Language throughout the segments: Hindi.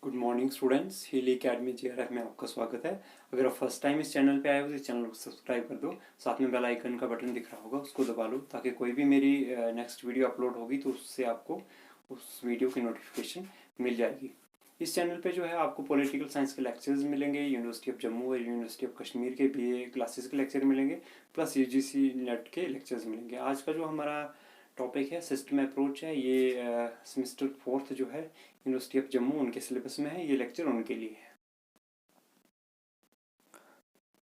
Good morning students, Healy academy JRF में आपका स्वागत है। अगर आप फर्स्ट टाइम इस चैनल पे आए हो तो इस चैनल को सब्सक्राइब कर दो। साथ में बेल आइकन का बटन दिख रहा होगा, उसको दबा लो ताकि कोई भी मेरी नेक्स्ट वीडियो अपलोड होगी तो उससे आपको उस वीडियो की नोटिफिकेशन मिल जाएगी। इस चैनल पे जो है आपको पॉलिटिकल साइंस के लेक्चर्स मिलेंगे, यूनिवर्सिटी ऑफ जम्मू और यूनिवर्सिटी ऑफ कश्मीर के बीए क्लासेस के लेक्चर मिलेंगे, प्लस यूजीसी नेट के लेक्चर्स मिलेंगे। आज का जो हमारा टॉपिक है सिस्टम अप्रोच है। ये सेमेस्टर 4th जो है यूनिवर्सिटी ऑफ जम्मू उनके सिलेबस में है, ये लेक्चर उनके लिए है।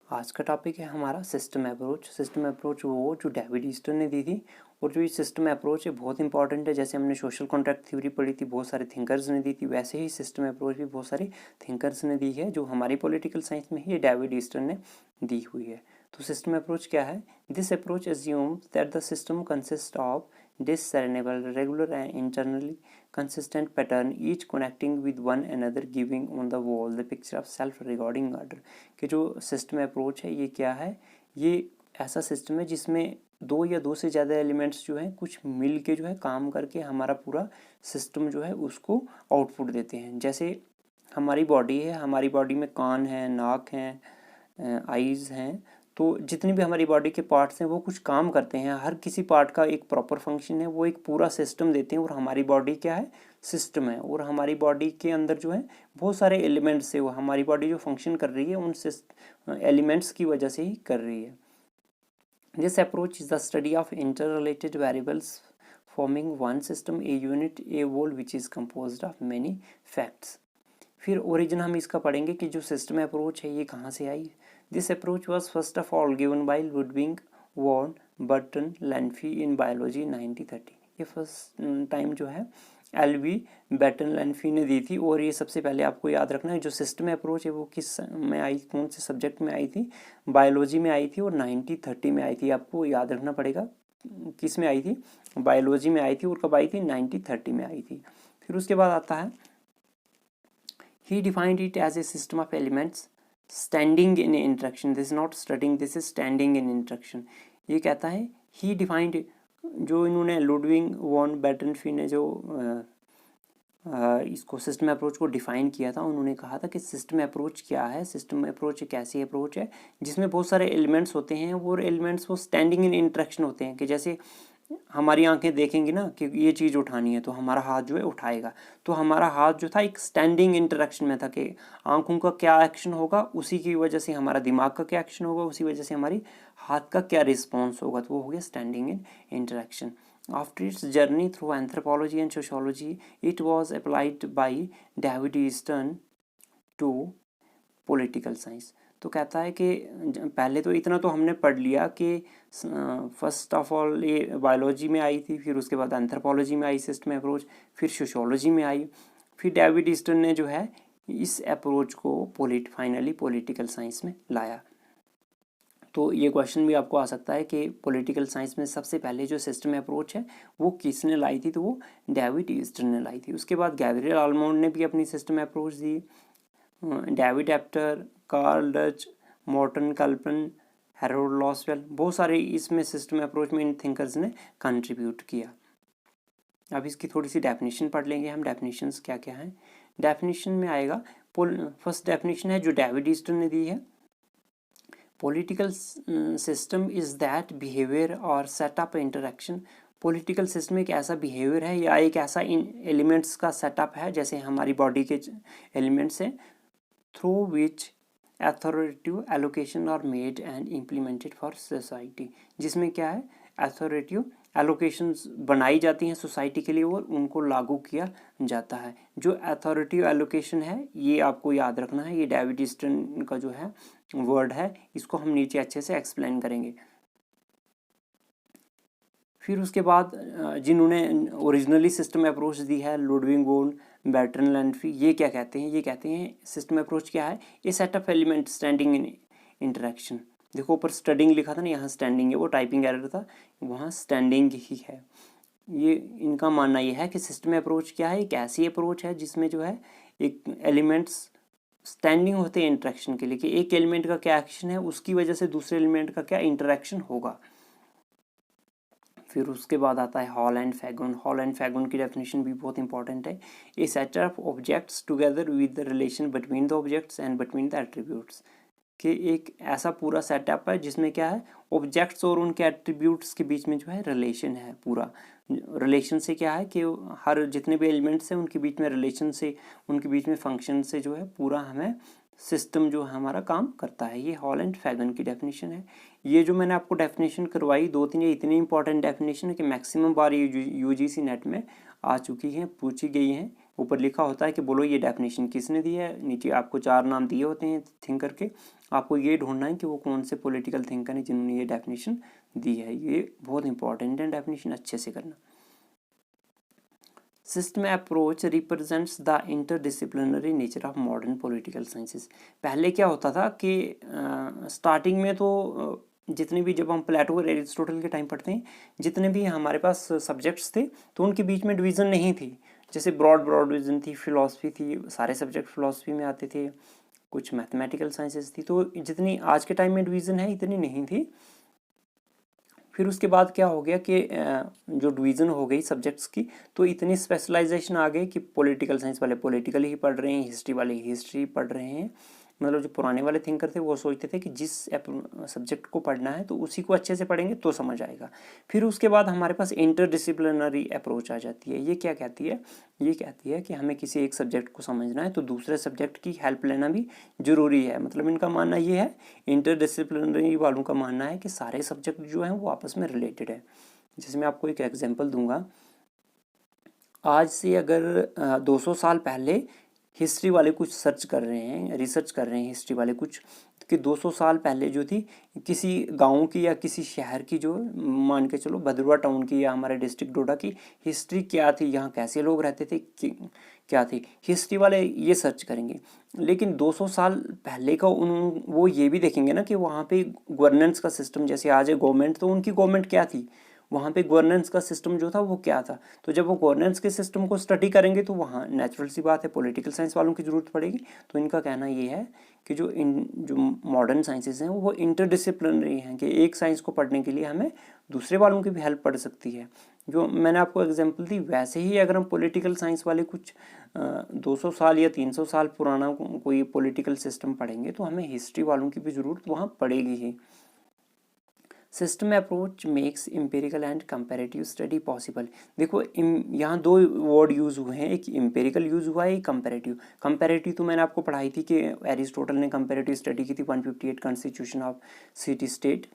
आज का टॉपिक है हमारा सिस्टम अप्रोच। सिस्टम अप्रोच वो जो डेविड ईस्टर ने दी थी, और जो ये सिस्टम अप्रोच है बहुत इंपॉर्टेंट है। जैसे हमने सोशल कॉन्ट्रैक्ट थ्योरी पढ़ी थी, बहुत सारे थिंकर्स ने दी थी, वैसे ही सिस्टम अप्रोच भी बहुत सारे थिंकर्स ने दी है। जो हमारी पॉलिटिकल साइंस में ही ये डेविड ईस्टर ने दी हुई है। तो सिस्टम अप्रोच क्या है? This approach assumes that the system consist of discernible, regular and internally consistent pattern, each connecting with one another, giving on the whole the picture of self-regarding order। कि जो सिस्टम अप्रोच है ये क्या है? ये ऐसा सिस्टम है जिसमें दो या दो से ज़्यादा एलिमेंट्स जो हैं कुछ मिल के जो है काम करके हमारा पूरा सिस्टम जो है उसको आउटपुट देते हैं। जैसे हमारी बॉडी है, हमारी बॉडी में कान है, नाक हैं, आईज़ हैं, तो जितनी भी हमारी बॉडी के पार्ट्स हैं वो कुछ काम करते हैं। हर किसी पार्ट का एक प्रॉपर फंक्शन है, वो एक पूरा सिस्टम देते हैं। और हमारी बॉडी क्या है? सिस्टम है। और हमारी बॉडी के अंदर जो है बहुत सारे एलिमेंट्स है, वो हमारी बॉडी जो फंक्शन कर रही है उन एलिमेंट्स की वजह से ही कर रही है। This approach is the study of inter related variables forming one system, a unit, a whole which is composed of many facts. फिर ओरिजिन हम इसका पढ़ेंगे कि जो सिस्टम अप्रोच है ये कहाँ से आई। This approach was first of all given by Ludwig von Bertalanffy in biology 1930। ये फर्स्ट टाइम जो है एलवी बर्टन लैंफी ने दी थी। और ये सबसे पहले आपको याद रखना है जो सिस्टम अप्रोच है वो किस में आई, कौन से सब्जेक्ट में आई थी? बायोलॉजी में आई थी और 1930 में आई थी। आपको याद रखना पड़ेगा किस में आई थी? बायोलॉजी में आई थी। और कब आई थी? 1930 में आई थी। फिर उसके बाद आता है he defined it as a system of elements standing in interaction. This is not studying, this is standing in interaction. ये कहता है he defined, जो इन्होंने लुडविग वॉन बेटनफी ने जो इसको सिस्टम अप्रोच को डिफाइन किया था, उन्होंने कहा था कि सिस्टम अप्रोच क्या है। सिस्टम अप्रोच एक ऐसी अप्रोच है जिसमें बहुत सारे एलिमेंट्स होते हैं, वो एलिमेंट्स वो स्टैंडिंग इन इंटरेक्शन होते हैं। कि जैसे हमारी आंखें देखेंगी ना कि ये चीज़ उठानी है तो हमारा हाथ जो है उठाएगा, तो हमारा हाथ जो था एक स्टैंडिंग इंटरेक्शन में था कि आंखों का क्या एक्शन होगा उसी की वजह से हमारा दिमाग का क्या एक्शन होगा, उसी वजह से हमारी हाथ का क्या रिस्पॉन्स होगा, तो वो हो गया standing in interaction. After its journey through anthropology and sociology, it was applied by David Easton to political science। तो कहता है कि पहले तो इतना तो हमने पढ़ लिया कि फर्स्ट ऑफ ऑल ये बायोलॉजी में आई थी, फिर उसके बाद एंथ्रोपोलॉजी में आई सिस्टम अप्रोच, फिर सोशियोलॉजी में आई, फिर डेविड ईस्टन ने जो है इस अप्रोच को फाइनली पॉलिटिकल साइंस में लाया। तो ये क्वेश्चन भी आपको आ सकता है कि पॉलिटिकल साइंस में सबसे पहले जो सिस्टम अप्रोच है वो किसने लाई थी? तो वो डेविड ईस्टन ने लाई थी। उसके बाद गैब्रियल आलमोंड ने भी अपनी सिस्टम अप्रोच दी। David Apter, Karl Deutsch, Morton Kaplan, Harold Lasswell, बहुत सारे इसमें सिस्टम अप्रोच में इन थिंकर्स ने कंट्रीब्यूट किया। अब इसकी थोड़ी सी डेफिनेशन पढ़ लेंगे हम। डेफिनेशंस क्या क्या हैं? डेफिनेशन में आएगा, फर्स्ट डेफिनेशन है जो डेविड ईस्टन ने दी है, political system is that behaviour और सेटअप इंटरेक्शन। पॉलिटिकल सिस्टम एक ऐसा बिहेवियर है या एक ऐसा इन एलिमेंट्स का सेटअप है, जैसे हमारी बॉडी के एलिमेंट्स हैं, through which authoritative allocation are made and implemented for society. जिसमें क्या है? अथॉरिटेटिव एलोकेशंस बनाई जाती हैं सोसाइटी के लिए और उनको लागू किया जाता है। जो अथॉरिटेटिव एलोकेशन है ये आपको याद रखना है, ये डेविड ईस्टन का जो है वर्ड है, इसको हम नीचे अच्छे से एक्सप्लेन करेंगे। फिर उसके बाद जिन्होंने ओरिजिनली सिस्टम अप्रोच दी है, लुडविग वॉन बर्टन लैंफी, ये क्या कहते हैं? ये कहते हैं सिस्टम अप्रोच क्या है? A set of element standing in interaction. देखो ऊपर स्टडिंग लिखा था ना, यहाँ स्टैंडिंग है, वो टाइपिंग एरर था, वहाँ स्टैंडिंग ही है। ये इनका मानना ये है कि सिस्टम अप्रोच क्या है? एक ऐसी अप्रोच है जिसमें जो है एक एलिमेंट्स स्टैंडिंग होते हैं इंटरेक्शन के लिए, कि एक एलिमेंट का क्या एक्शन है उसकी वजह से दूसरे एलिमेंट का क्या इंटरेक्शन होगा। फिर उसके बाद आता है Hall and Fagen. Hall and Fagen की डेफिनेशन भी बहुत इंपॉर्टेंट है। A set of objects together with the relation between the objects and between the attributes, कि एक ऐसा पूरा सेटअप है जिसमें क्या है, ऑब्जेक्ट्स और उनके एट्रीब्यूट्स के बीच में जो है रिलेशन है। पूरा रिलेशन से क्या है कि हर जितने भी एलिमेंट्स हैं उनके बीच में रिलेशन से, उनके बीच में फंक्शन से जो है पूरा हमें सिस्टम जो है हमारा काम करता है। ये हॉल एंड फैगन की डेफिनेशन है। ये जो मैंने आपको डेफिनेशन करवाई 2-3, ये इतनी इंपॉर्टेंट डेफिनेशन है कि मैक्सिमम बार ये यूजीसी नेट में आ चुकी हैं, पूछी गई हैं। ऊपर लिखा होता है कि बोलो ये डेफिनेशन किसने दी है, नीचे आपको 4 नाम दिए होते हैं थिंकर के, आपको ये ढूंढना है कि वो कौन से पॉलिटिकल थिंकर हैं जिन्होंने ये डेफिनेशन दी है। ये बहुत इंपॉर्टेंट है डेफिनेशन, अच्छे से करना। System approach represents the interdisciplinary nature of modern political sciences. पहले क्या होता था कि स्टार्टिंग में तो जितने भी, जब हम प्लेटो और एरिस्टोटल के टाइम पढ़ते हैं, जितने भी हमारे पास सब्जेक्ट्स थे तो उनके बीच में डिवीज़न नहीं थी। जैसे ब्रॉड डिवीज़न थी, फिलॉसफी थी, सारे सब्जेक्ट फिलॉसफी में आते थे, कुछ मैथमेटिकल साइंसेस थी, तो जितनी आज के टाइम में डिवीज़न है इतनी नहीं थी। फिर उसके बाद क्या हो गया कि जो डिवीज़न हो गई सब्जेक्ट्स की, तो इतनी स्पेशलाइजेशन आ गई कि पॉलिटिकल साइंस वाले पॉलिटिकल ही पढ़ रहे हैं, हिस्ट्री वाले हिस्ट्री पढ़ रहे हैं। मतलब जो पुराने वाले थिंकर थे वो सोचते थे कि जिस सब्जेक्ट को पढ़ना है तो उसी को अच्छे से पढ़ेंगे तो समझ आएगा। फिर उसके बाद हमारे पास इंटरडिसिप्लिनरी अप्रोच आ जाती है। ये क्या कहती है, ये कहती है कि हमें किसी एक सब्जेक्ट को समझना है तो दूसरे सब्जेक्ट की हेल्प लेना भी ज़रूरी है। मतलब इनका मानना ये है, इंटरडिसिप्लिनरी वालों का मानना है कि सारे सब्जेक्ट जो हैं वो आपस में रिलेटेड है। जैसे मैं आपको एक एग्जांपल दूंगा, आज से अगर 200 साल पहले हिस्ट्री वाले कुछ सर्च कर रहे हैं, रिसर्च कर रहे हैं हिस्ट्री वाले कुछ, कि 200 साल पहले जो थी किसी गांव की या किसी शहर की, जो मान के चलो भदरवा टाउन की या हमारे डिस्ट्रिक्ट डोडा की हिस्ट्री क्या थी, यहाँ कैसे लोग रहते थे, क्या थी, हिस्ट्री वाले ये सर्च करेंगे। लेकिन 200 साल पहले का वो ये भी देखेंगे ना कि वहाँ पे गवर्नेंस का सिस्टम, जैसे आज है गवर्नमेंट, तो उनकी गवर्नमेंट क्या थी, वहाँ पे गवर्नेंस का सिस्टम जो था वो क्या था। तो जब वो गवर्नेंस के सिस्टम को स्टडी करेंगे तो वहाँ नेचुरल सी बात है पॉलिटिकल साइंस वालों की ज़रूरत पड़ेगी। तो इनका कहना ये है कि जो मॉडर्न साइंसेज हैं वो इंटरडिसिप्लिनरी हैं, कि एक साइंस को पढ़ने के लिए हमें दूसरे वालों की भी हेल्प पड़ सकती है। जो मैंने आपको एग्जांपल दी, वैसे ही अगर हम पॉलिटिकल साइंस वाले कुछ 200 साल या 300 साल पुराना कोई पॉलिटिकल सिस्टम पढ़ेंगे तो हमें हिस्ट्री वालों की भी ज़रूरत वहाँ पड़ेगी ही। System approach makes empirical and comparative study possible. देखो यहाँ 2 वर्ड यूज़ हुए हैं, एक एम्पेरिकल यूज़ हुआ है, एक कंपैरेटिव। कंपैरेटिव तो मैंने आपको पढ़ाई थी कि एरिस्टोटल ने कंपैरेटिव स्टडी की थी 158 constitution of city state.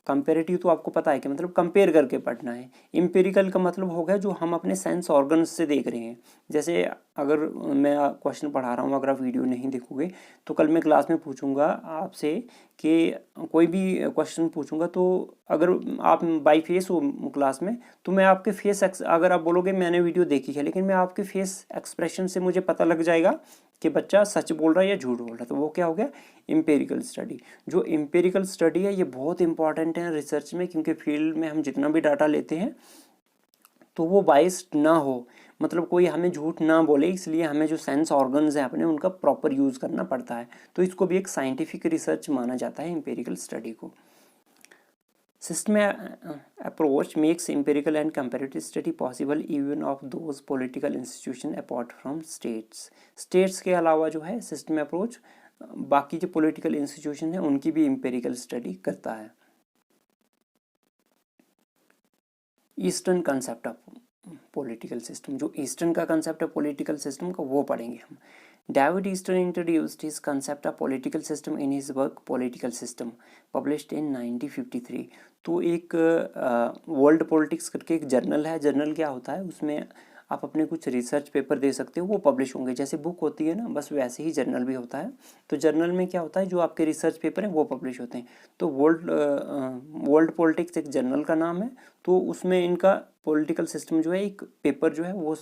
Comparative तो आपको पता है कि मतलब कंपेयर करके पढ़ना है। इम्पेरिकल का मतलब हो गया जो हम अपने सेंस ऑर्गन्स से देख रहे हैं। जैसे अगर मैं क्वेश्चन पढ़ा रहा हूँ, अगर आप वीडियो नहीं देखोगे तो कल मैं क्लास में पूछूंगा आपसे कि कोई भी क्वेश्चन पूछूंगा, तो अगर आप बाई फेस हो क्लास में तो मैं आपके फेस, अगर आप बोलोगे मैंने वीडियो देखी है, लेकिन मैं आपके फेस एक्सप्रेशन से मुझे पता लग जाएगा कि बच्चा सच बोल रहा है या झूठ बोल रहा है। तो वो क्या हो गया, एम्पेरिकल स्टडी। जो एम्पेरिकल स्टडी है ये बहुत इंपॉर्टेंट है रिसर्च में, क्योंकि फील्ड में हम जितना भी डाटा लेते हैं तो वो बाइस्ड ना हो, मतलब कोई हमें झूठ ना बोले, इसलिए हमें जो सेंस ऑर्गन्स हैं अपने उनका प्रॉपर यूज़ करना पड़ता है। तो इसको भी एक साइंटिफिक रिसर्च माना जाता है एम्पेरिकल स्टडी को। System approach makes empirical and comparative study possible even of those political institutions apart from states. States के अलावा जो है सिस्टम अप्रोच बाकी जो पॉलिटिकल इंस्टीट्यूशन है उनकी भी एम्पेरिकल स्टडी करता है। Eastern concept of political system, जो ईस्टर्न का कंसेप्ट है पॉलिटिकल सिस्टम का वो पढ़ेंगे हम। David Easton introduced his concept of political system in his work Political System, published in 1953। तो एक वर्ल्ड पॉलिटिक्स करके एक जर्नल है। जर्नल क्या होता है, उसमें आप अपने कुछ रिसर्च पेपर दे सकते हो, वो पब्लिश होंगे। जैसे बुक होती है ना, बस वैसे ही जर्नल भी होता है। तो जर्नल में क्या होता है, जो आपके रिसर्च पेपर हैं वो पब्लिश होते हैं। तो वर्ल्ड पॉलिटिक्स एक जर्नल का नाम है। तो उसमें इनका पॉलिटिकल सिस्टम जो है एक पेपर जो है वो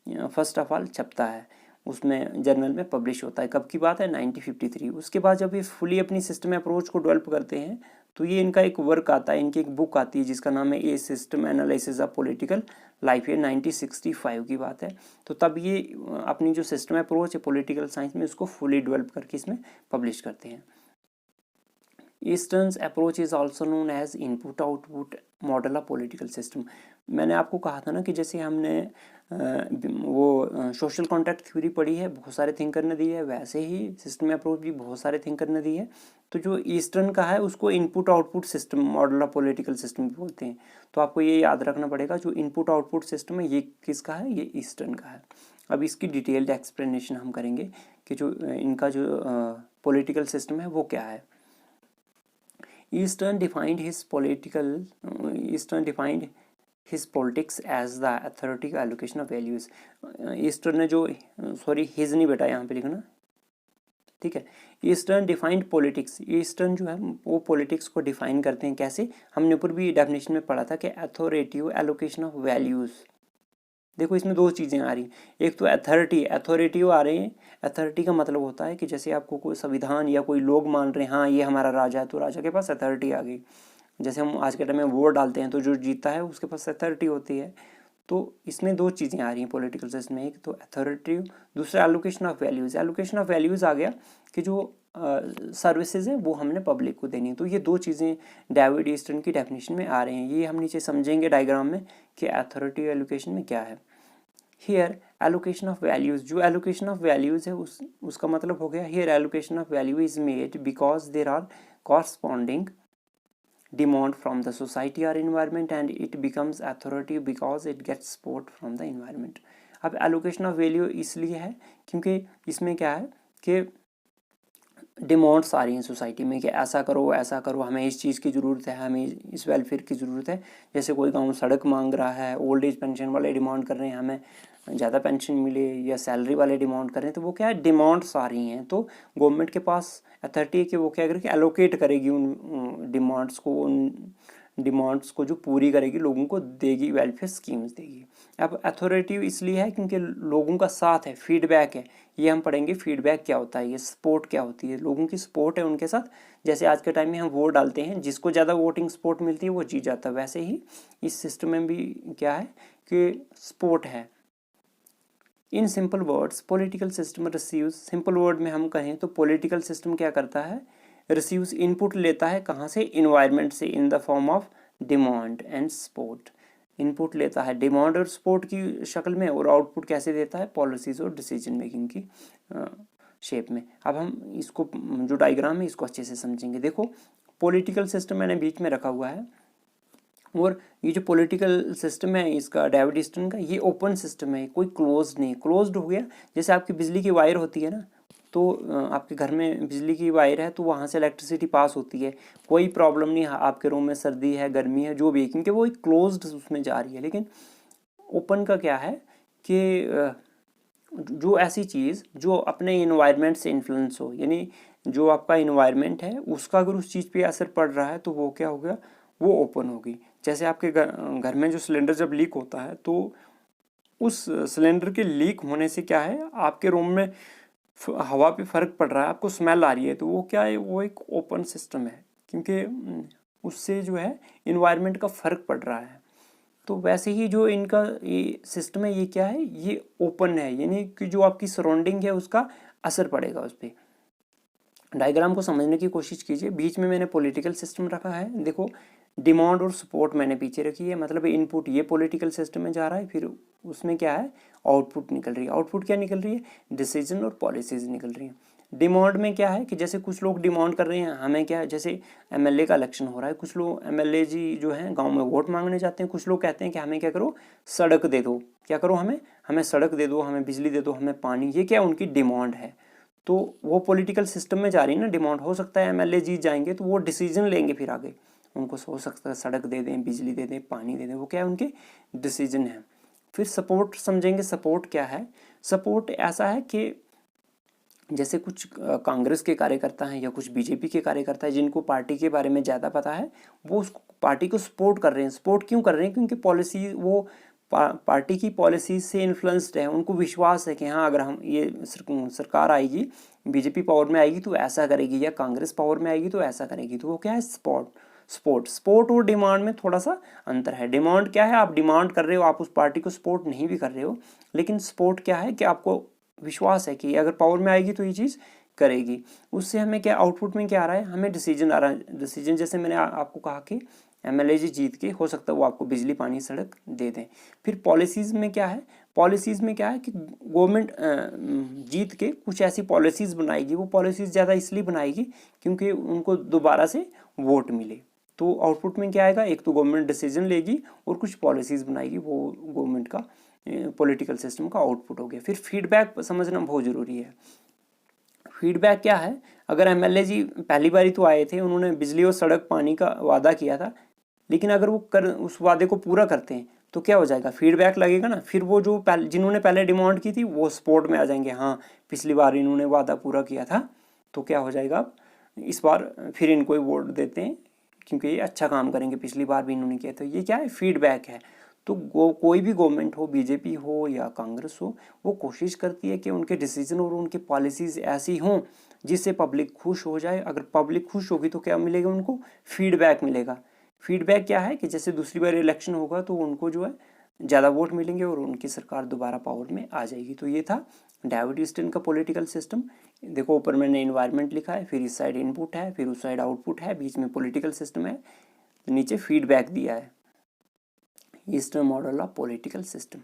फर्स्ट ऑफ ऑल छपता है, उसमें जर्नल में पब्लिश होता है। कब की बात है, 1953। उसके बाद जब ये फुली अपनी सिस्टम अप्रोच को डेवलप करते हैं तो ये इनका एक वर्क आता है, इनकी एक बुक आती है जिसका नाम है a system analysis of political life. ये 1965 की बात है। तो तब ये अपनी जो सिस्टम अप्रोच है पॉलिटिकल साइंस में उसको फुली डेवलप करके इसमें पब्लिश करते हैं। Easton approach is also known as input output model of political system. मैंने आपको कहा था ना कि जैसे हमने वो सोशल कॉन्ट्रैक्ट थ्योरी पढ़ी है, बहुत सारे थिंकर ने दी है, वैसे ही सिस्टम अप्रोच भी बहुत सारे थिंकर ने दी है। तो जो ईस्टर्न का है उसको input output system model of political system भी बोलते हैं। तो आपको ये याद रखना पड़ेगा, जो इनपुट आउटपुट सिस्टम है ये किसका है, ये ईस्टर्न का है। अब इसकी डिटेल्ड एक्सप्लेनेशन हम करेंगे कि जो इनका जो पॉलिटिकल सिस्टम है वो क्या है। Eastern defined his politics as the authority allocation of values। Eastern ने जो सॉरी हिज नहीं बेटा यहाँ पे लिखना, ठीक है। ईस्टर्न डिफाइंड पॉलिटिक्स, ईस्टर्न जो है वो पॉलिटिक्स को डिफाइन करते हैं कैसे, हमने ऊपर भी डेफिनेशन में पढ़ा था कि अथॉरिटिव एलोकेशन ऑफ वैल्यूज़। देखो इसमें दो चीज़ें आ रही हैं, एक तो अथॉरिटिव आ रही है। अथॉरिटी का मतलब होता है कि जैसे आपको कोई संविधान या कोई लोग मान रहे हैं हाँ ये हमारा राजा है, तो राजा के पास अथॉरिटी आ गई। जैसे हम आज के टाइम में वोट डालते हैं तो जो जीतता है उसके पास अथॉरिटी होती है। तो इसमें दो चीज़ें आ रही हैं पॉलिटिकल सिस्टम में, एक तो अथॉरिटिव, दूसरा allocation of values. Allocation of values आ गया कि जो सर्विसेज हैं वो हमने पब्लिक को देनी है। तो ये दो चीज़ें डेविड ईस्टर्न की डेफिनेशन में आ रही हैं, ये हम नीचे समझेंगे डायग्राम में कि अथॉरिटी एलोकेशन में क्या है। हियर एलोकेशन ऑफ वैल्यूज़, जो एलोकेशन ऑफ वैल्यूज़ है उसका मतलब हो गया here allocation of value is made because there are corresponding demand from the society और environment and it becomes authority because it gets support from the environment. अब एलोकेशन ऑफ वैल्यू इसलिए है क्योंकि इसमें क्या है कि डिमांड्स आ रही हैं सोसाइटी में कि ऐसा करो, हमें इस चीज़ की ज़रूरत है, हमें इस वेलफेयर की ज़रूरत है। जैसे कोई गांव सड़क मांग रहा है, ओल्ड एज पेंशन वाले डिमांड कर रहे हैं हमें ज़्यादा पेंशन मिले, या सैलरी वाले डिमांड कर रहे हैं, तो वो क्या है डिमांड्स आ रही हैं। तो गवर्नमेंट के पास अथॉरिटी है कि वो क्या करेगी, एलोकेट करेगी उन डिमांड्स को जो पूरी करेगी, लोगों को देगी, वेलफेयर स्कीम्स देगी। अब अथॉरिटी इसलिए है क्योंकि लोगों का साथ है, फीडबैक है। ये हम पढ़ेंगे फीडबैक क्या होता है, ये सपोर्ट क्या होती है, लोगों की सपोर्ट है उनके साथ। जैसे आज के टाइम में हम वोट डालते हैं, जिसको ज़्यादा वोटिंग सपोर्ट मिलती है वो जीत जाता है, वैसे ही इस सिस्टम में भी क्या है कि सपोर्ट है। In simple words political system receives, simple word में हम कहें तो पॉलिटिकल सिस्टम क्या करता है, रिसीव्स इनपुट लेता है कहाँ से, इन्वायरमेंट से, in the form of demand and support. Input लेता है डिमांड और सपोर्ट की शक्ल में, और आउटपुट कैसे देता है, पॉलिसीज और डिसीजन मेकिंग की शेप में। अब हम इसको जो डायग्राम है इसको अच्छे से समझेंगे। देखो पॉलिटिकल सिस्टम मैंने बीच में रखा हुआ है, और ये जो पॉलिटिकल सिस्टम है इसका डेविड ईस्टर्न का, ये ओपन सिस्टम है, कोई क्लोज नहीं। क्लोज्ड हो गया जैसे आपकी बिजली की वायर होती है ना, तो आपके घर में बिजली की वायर है तो वहाँ से इलेक्ट्रिसिटी पास होती है, कोई प्रॉब्लम नहीं, आपके रूम में सर्दी है गर्मी है जो भी है, क्योंकि वो एक क्लोज्ड उसमें जा रही है। लेकिन ओपन का क्या है कि जो ऐसी चीज़ जो अपने इन्वायरमेंट से इन्फ्लुएंस हो, यानी जो आपका इन्वायरमेंट है उसका अगर उस चीज़ पे असर पड़ रहा है तो वो क्या हो गया, वो ओपन होगी। जैसे आपके घर में जो सिलेंडर जब लीक होता है तो उस सिलेंडर के लीक होने से क्या है, आपके रूम में हवा पे फ़र्क पड़ रहा है, आपको स्मेल आ रही है, तो वो क्या है, वो एक ओपन सिस्टम है, क्योंकि उससे जो है इन्वायरमेंट का फ़र्क पड़ रहा है। तो वैसे ही जो इनका ये सिस्टम है ये क्या है, ये ओपन है, यानी कि जो आपकी सराउंडिंग है उसका असर पड़ेगा उस पर। डायग्राम को समझने की कोशिश कीजिए। बीच में मैंने पॉलिटिकल सिस्टम रखा है, देखो डिमांड और सपोर्ट मैंने पीछे रखी है, मतलब इनपुट ये पॉलिटिकल सिस्टम में जा रहा है, फिर उसमें क्या है आउटपुट निकल रही है। आउटपुट क्या निकल रही है, डिसीजन और पॉलिसीज निकल रही हैं। डिमांड में क्या है कि जैसे कुछ लोग डिमांड कर रहे हैं हमें क्या, जैसे एमएलए का इलेक्शन हो रहा है, कुछ लोग एमएलए जी जो हैं गांव में वोट मांगने जाते हैं, कुछ लोग कहते हैं कि हमें क्या करो, सड़क दे दो, क्या करो, हमें सड़क दे दो, हमें बिजली दे दो, हमें पानी, ये क्या उनकी डिमांड है। तो वो पॉलिटिकल सिस्टम में जा रही है ना डिमांड। हो सकता है एमएलए जीत जाएंगे तो वो डिसीजन लेंगे, फिर आगे उनको हो सकता है सड़क दे दें, बिजली दे दें, पानी दे दें, वो क्या है उनके डिसीजन है। फिर सपोर्ट समझेंगे, सपोर्ट क्या है। सपोर्ट ऐसा है कि जैसे कुछ कांग्रेस के कार्यकर्ता हैं या कुछ बीजेपी के कार्यकर्ता हैं जिनको पार्टी के बारे में ज़्यादा पता है, वो उस पार्टी को सपोर्ट कर रहे हैं। सपोर्ट क्यों कर रहे हैं, क्योंकि पॉलिसी वो पार्टी की पॉलिसी से इन्फ्लुएंस्ड है, उनको विश्वास है कि हाँ अगर हम ये सरकार आएगी, बीजेपी पावर में आएगी तो ऐसा करेगी, या कांग्रेस पावर में आएगी तो ऐसा करेगी। तो वो क्या है, सपोर्ट और डिमांड में थोड़ा सा अंतर है। डिमांड क्या है, आप डिमांड कर रहे हो, आप उस पार्टी को सपोर्ट नहीं भी कर रहे हो, लेकिन सपोर्ट क्या है कि आपको विश्वास है कि अगर पावर में आएगी तो ये चीज़ करेगी। उससे हमें क्या आउटपुट में क्या आ रहा है, हमें डिसीजन आ रहा है। डिसीजन जैसे मैंने आपको कहा कि एमएलए जी जीत के हो सकता है वो आपको बिजली पानी सड़क दे दें। फिर पॉलिसीज़ में क्या है, पॉलिसीज़ में क्या है कि गवर्नमेंट जीत के कुछ ऐसी पॉलिसीज़ बनाएगी। वो पॉलिसीज़ ज़्यादा इसलिए बनाएगी क्योंकि उनको दोबारा से वोट मिले। तो आउटपुट में क्या आएगा, एक तो गवर्नमेंट डिसीजन लेगी और कुछ पॉलिसीज़ बनाएगी, वो गवर्नमेंट का पॉलिटिकल सिस्टम का आउटपुट हो गया। फिर फीडबैक समझना बहुत ज़रूरी है। फीडबैक क्या है, अगर एमएलए जी पहली बारी तो आए थे, उन्होंने बिजली और सड़क पानी का वादा किया था, लेकिन अगर वो उस वादे को पूरा करते हैं तो क्या हो जाएगा, फीडबैक लगेगा ना। फिर वो जो जिन्होंने पहले डिमांड की थी वो सपोर्ट में आ जाएंगे, हाँ पिछली बार इन्होंने वादा पूरा किया था तो क्या हो जाएगा, इस बार फिर इनको ही वोट देते हैं क्योंकि ये अच्छा काम करेंगे, पिछली बार भी इन्होंने किया। तो ये क्या है, फीडबैक है। तो कोई भी गवर्नमेंट हो, बीजेपी हो या कांग्रेस हो, वो कोशिश करती है कि उनके डिसीजन और उनकी पॉलिसीज़ ऐसी हों जिससे पब्लिक खुश हो जाए। अगर पब्लिक खुश होगी तो क्या मिलेगा उनको, फीडबैक मिलेगा। फीडबैक क्या है कि जैसे दूसरी बार इलेक्शन होगा तो उनको जो है ज़्यादा वोट मिलेंगे और उनकी सरकार दोबारा पावर में आ जाएगी। तो ये था डेविड ईस्टन का पॉलिटिकल सिस्टम। देखो ऊपर मैंने इन्वायरमेंट लिखा है, फिर इस साइड इनपुट है, फिर उस साइड आउटपुट है, बीच में पॉलिटिकल सिस्टम है, तो नीचे फीडबैक दिया है। Easton model of political system.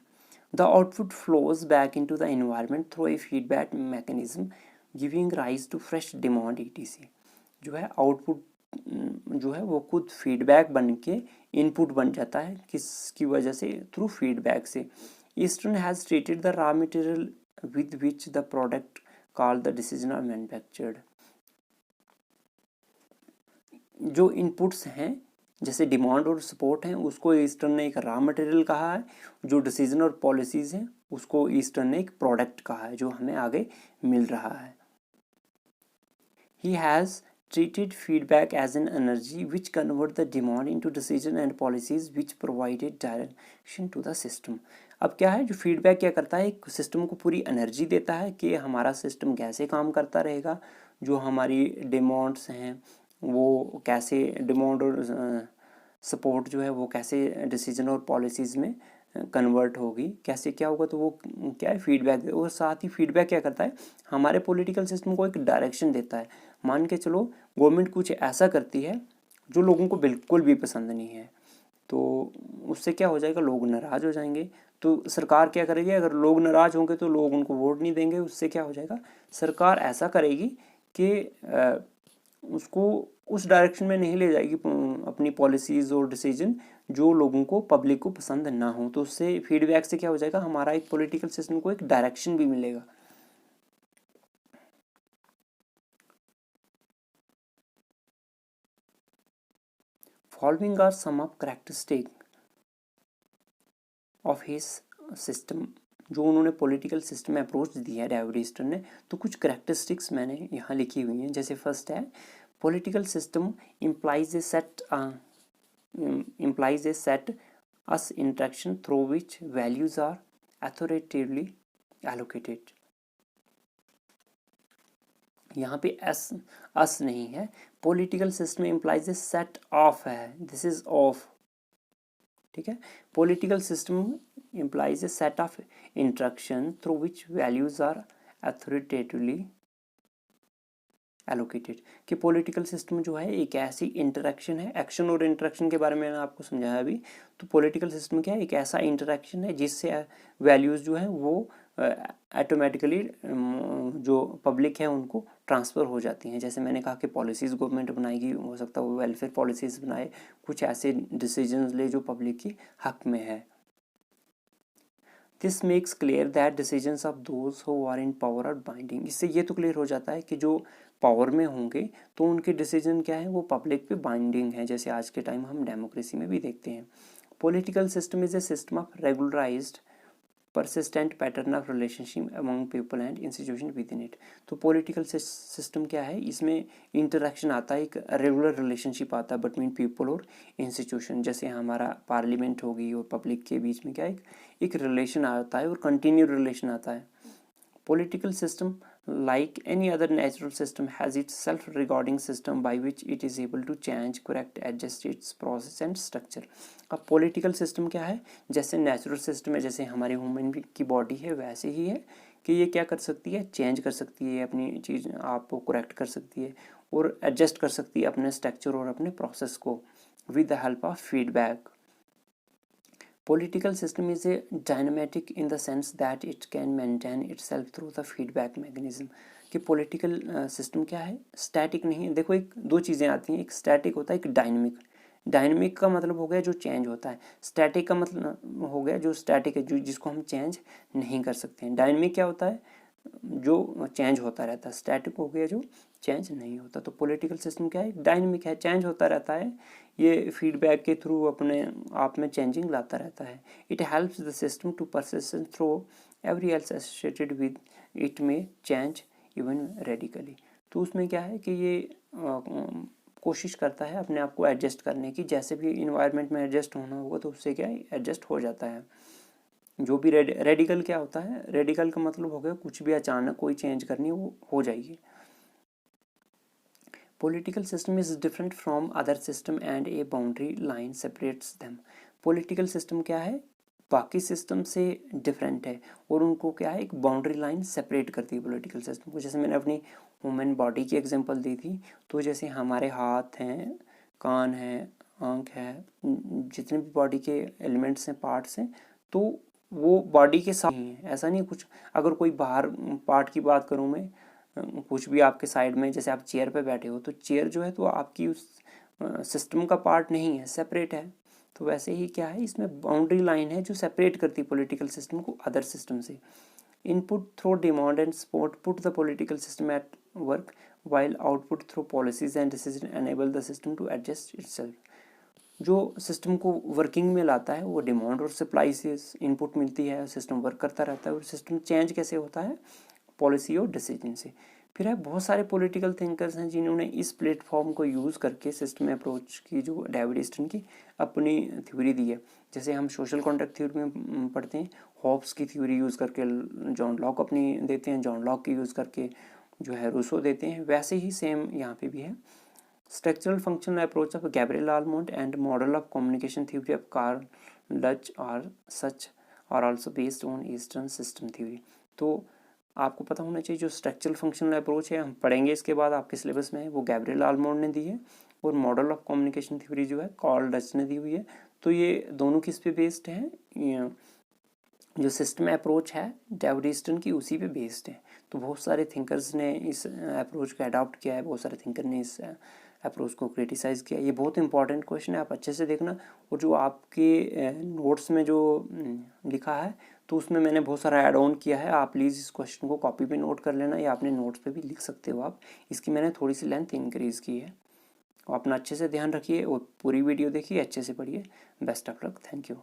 The output flows back into the environment through a feedback mechanism giving rise to fresh demand ETC. जो है आउटपुट जो है वो खुद फीडबैक बन के इनपुट बन जाता है, किसकी वजह से, थ्रू फीडबैक से। Easton has treated the raw material with which the product called the decision are manufactured. जो इनपुट्स हैं जैसे डिमांड और सपोर्ट हैं उसको ईस्टर्न ने एक रॉ मटेरियल कहा है, जो डिसीजन और पॉलिसीज़ हैं उसको ईस्टर्न ने एक प्रोडक्ट कहा है जो हमें आगे मिल रहा है। He has treated feedback as an energy which convert the demand into decision and policies which provided direction to the system। अब क्या है, जो फीडबैक क्या करता है, एक सिस्टम को पूरी एनर्जी देता है कि हमारा सिस्टम कैसे काम करता रहेगा, जो हमारी डिमांड्स हैं वो कैसे, डिमांड और सपोर्ट जो है वो कैसे डिसीजन और पॉलिसीज़ में कन्वर्ट होगी, कैसे क्या होगा, तो वो क्या है, फीडबैक। और साथ ही फीडबैक क्या करता है, हमारे पॉलिटिकल सिस्टम को एक डायरेक्शन देता है। मान के चलो गवर्नमेंट कुछ ऐसा करती है जो लोगों को बिल्कुल भी पसंद नहीं है, तो उससे क्या हो जाएगा, लोग नाराज़ हो जाएंगे। तो सरकार क्या करेगी, अगर लोग नाराज़ होंगे तो लोग उनको वोट नहीं देंगे, उससे क्या हो जाएगा, सरकार ऐसा करेगी कि उसको उस डायरेक्शन में नहीं ले जाएगी अपनी पॉलिसीज़ और डिसीजन जो लोगों को, पब्लिक को पसंद ना हो। तो उससे फीडबैक से क्या हो जाएगा, हमारा एक पॉलिटिकल सिस्टम को एक डायरेक्शन भी मिलेगा। Following are some of characteristic of his system. जो उन्होंने पॉलिटिकल सिस्टम में अप्रोच दिया है डेविड ईस्टन ने, तो कुछ कैरेक्टरिस्टिक्स मैंने यहाँ लिखी हुई हैं। जैसे फर्स्ट है, political system implies a set us interaction through which values are authoritatively allocated। यहाँ पे अस नहीं है, political system implies a set of है, दिस इज ऑफ, ठीक है। Political system implies a set of interaction through which values are authoritatively allocated. कि पॉलिटिकल सिस्टम जो है एक ऐसी इंटरेक्शन है, एक्शन और इंटरेक्शन के बारे में मैंने आपको समझाया अभी। तो पॉलिटिकल सिस्टम क्या है, एक ऐसा इंटरेक्शन है जिससे वैल्यूज़ जो है वो ऑटोमेटिकली जो पब्लिक है उनको ट्रांसफ़र हो जाती हैं। जैसे मैंने कहा कि पॉलिसीज़ गवर्नमेंट बनाएगी, हो सकता है वो वेलफेयर पॉलिसीज़ बनाए, कुछ ऐसे डिसीजंस ले जो पब्लिक के हक में है। This makes clear that decisions of those who are in power are binding. इससे ये तो क्लियर हो जाता है कि जो पावर में होंगे तो उनके डिसीजन क्या है, वो पब्लिक पे बाइंडिंग है, जैसे आज के टाइम हम डेमोक्रेसी में भी देखते हैं। Political system is a system of regularised persistent pattern of relationship among people and institution within it. तो पॉलिटिकल सिस्टम क्या है, इसमें इंटरेक्शन आता है, एक रेगुलर रिलेशनशिप आता है बिटवीन पीपल और इंस्टीट्यूशन। जैसे हमारा पार्लियामेंट होगी और पब्लिक के बीच में क्या एक रिलेशन आता है और कंटिन्यू रिलेशन आता है। Political system, like any other natural system, has its self-regarding system by which it is able to change, correct, adjust its process and structure। अब political system क्या है, जैसे नेचुरल सिस्टम है, जैसे हमारी ह्यूमन की बॉडी है वैसे ही है कि ये क्या कर सकती है, चेंज कर सकती है अपनी चीज़, आपको करेक्ट कर सकती है और एडजस्ट कर सकती है अपने स्ट्रक्चर और अपने प्रोसेस को with the help of feedback. Political system is a dynamic in the sense that it can maintain itself through the feedback mechanism। कि पॉलिटिकल सिस्टम क्या है, स्टैटिक नहीं है। देखो एक दो चीज़ें आती हैं, एक स्टैटिक होता है, एक डायनेमिक। डायनेमिक का मतलब हो गया जो चेंज होता है, स्टैटिक का मतलब हो गया जो स्टैटिक है, जो जिसको हम चेंज नहीं कर सकते हैं। डायनेमिक क्या होता है, जो चेंज होता रहता है। स्टैटिक हो गया जो चेंज नहीं होता। तो पॉलिटिकल सिस्टम क्या है, डायनेमिक है, चेंज होता रहता है, ये फीडबैक के थ्रू अपने आप में चेंजिंग लाता रहता है। It helps the system to persist through every else associated with it में चेंज इवन रेडिकली। तो उसमें क्या है कि ये कोशिश करता है अपने आप को एडजस्ट करने की, जैसे भी इन्वायरमेंट में एडजस्ट होना होगा तो उससे क्या है, एडजस्ट हो जाता है। जो भी रेडिकल क्या होता है, रेडिकल का मतलब हो गया कुछ भी अचानक कोई चेंज करनी वो हो जाएगी। Political system is different from other system and a boundary line separates them। Political system क्या है, बाकी सिस्टम से डिफरेंट है और उनको क्या है, एक बाउंड्री लाइन सेपरेट करती है पॉलिटिकल सिस्टम को। जैसे मैंने अपनी ह्यूमन बॉडी की एग्जांपल दी थी, तो जैसे हमारे हाथ हैं, कान है, आँख है, जितने भी बॉडी के एलिमेंट्स हैं, पार्ट्स हैं, तो वो बॉडी के साथ ही हैं। ऐसा नहीं कुछ, अगर कोई बाहर पार्ट की बात करूँ मैं, कुछ भी आपके साइड में, जैसे आप चेयर पे बैठे हो तो चेयर जो है तो आपकी उस सिस्टम का पार्ट नहीं है, सेपरेट है। तो वैसे ही क्या है, इसमें बाउंड्री लाइन है जो सेपरेट करती है पॉलिटिकल सिस्टम को अदर सिस्टम से। Input through demand and support put the political system at work while output through policies and decision enable the system to adjust itself. जो सिस्टम को वर्किंग में लाता है वो डिमांड और सप्लाई से इनपुट मिलती है, सिस्टम वर्क करता रहता है। और सिस्टम चेंज कैसे होता है, पॉलिसी और डिसीजन से। फिर है बहुत सारे पॉलिटिकल थिंकर्स हैं जिन्होंने इस प्लेटफॉर्म को यूज़ करके सिस्टम अप्रोच की, जो डेविड ईस्टन की अपनी थ्योरी दी है। जैसे हम सोशल कॉन्ट्रैक्ट थ्योरी में पढ़ते हैं, हॉब्स की थ्योरी यूज़ करके जॉन लॉक अपनी देते हैं, जॉन लॉक की यूज़ करके जो है रूसो देते हैं, वैसे ही सेम यहाँ पे भी है। Structural functional approach of Gabriel Almond and model of communication theory of Karl Deutsch are also based on eastern system theory. तो आपको पता होना चाहिए जो स्ट्रक्चरल फंक्शनल अप्रोच है, हम पढ़ेंगे इसके बाद आपके सिलेबस में है, वो गैब्रिएल आलमोंड ने दी है, और मॉडल ऑफ कम्युनिकेशन थ्योरी जो है कार्ल डच ने दी हुई है। तो ये दोनों किस पे बेस्ड हैं, जो सिस्टम अप्रोच है डेविड ईस्टन की उसी पे बेस्ड है। तो बहुत सारे थिंकर्स ने इस अप्रोच को अडॉप्ट किया है, बहुत सारे थिंकर ने इस अप्रोच को क्रिटिसाइज़ किया। ये बहुत इंपॉर्टेंट क्वेश्चन है, आप अच्छे से देखना। और जो आपके नोट्स में जो लिखा है तो उसमें मैंने बहुत सारा ऐड ऑन किया है, आप प्लीज़ इस क्वेश्चन को कॉपी पे नोट कर लेना या अपने नोट्स पे भी लिख सकते हो आप। इसकी मैंने थोड़ी सी लेंथ इंक्रीज़ की है। अपना अच्छे से ध्यान रखिए और पूरी वीडियो देखिए, अच्छे से पढ़िए। Best of luck, thank you.